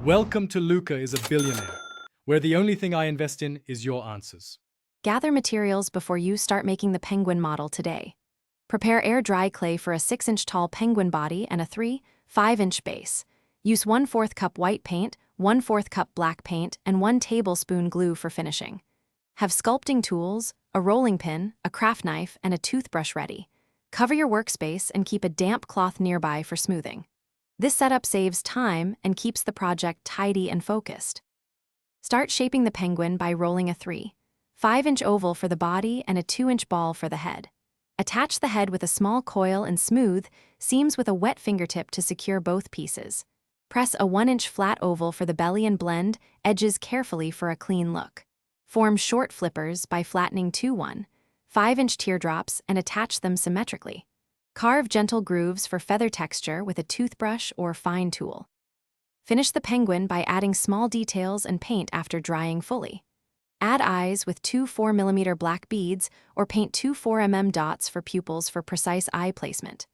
Welcome to Luca is a Billionaire, where the only thing I invest in is your answers. Gather materials before you start making the penguin model today. Prepare air-dry clay for a 6-inch tall penguin body and a 3-5-inch base. Use 1/4 cup white paint, 1/4 cup black paint, and 1 tablespoon glue for finishing. Have sculpting tools, a rolling pin, a craft knife, and a toothbrush ready. Cover your workspace and keep a damp cloth nearby for smoothing. This setup saves time and keeps the project tidy and focused. Start shaping the penguin by rolling a 3-5-inch oval for the body and a 2-inch ball for the head. Attach the head with a small coil and smooth seams with a wet fingertip to secure both pieces. Press a 1-inch flat oval for the belly and blend edges carefully for a clean look. Form short flippers by flattening 2 1/5-inch teardrops and attach them symmetrically. Carve gentle grooves for feather texture with a toothbrush or fine tool. Finish the penguin by adding small details and paint after drying fully. Add eyes with 2 4mm black beads or paint 2 4mm dots for pupils for precise eye placement.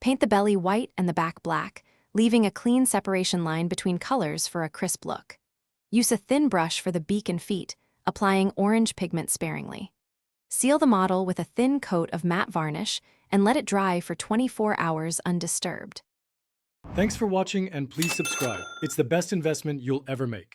Paint the belly white and the back black, leaving a clean separation line between colors for a crisp look. Use a thin brush for the beak and feet, applying orange pigment sparingly. Seal the model with a thin coat of matte varnish and let it dry for 24 hours undisturbed. Thanks for watching and please subscribe. It's the best investment you'll ever make.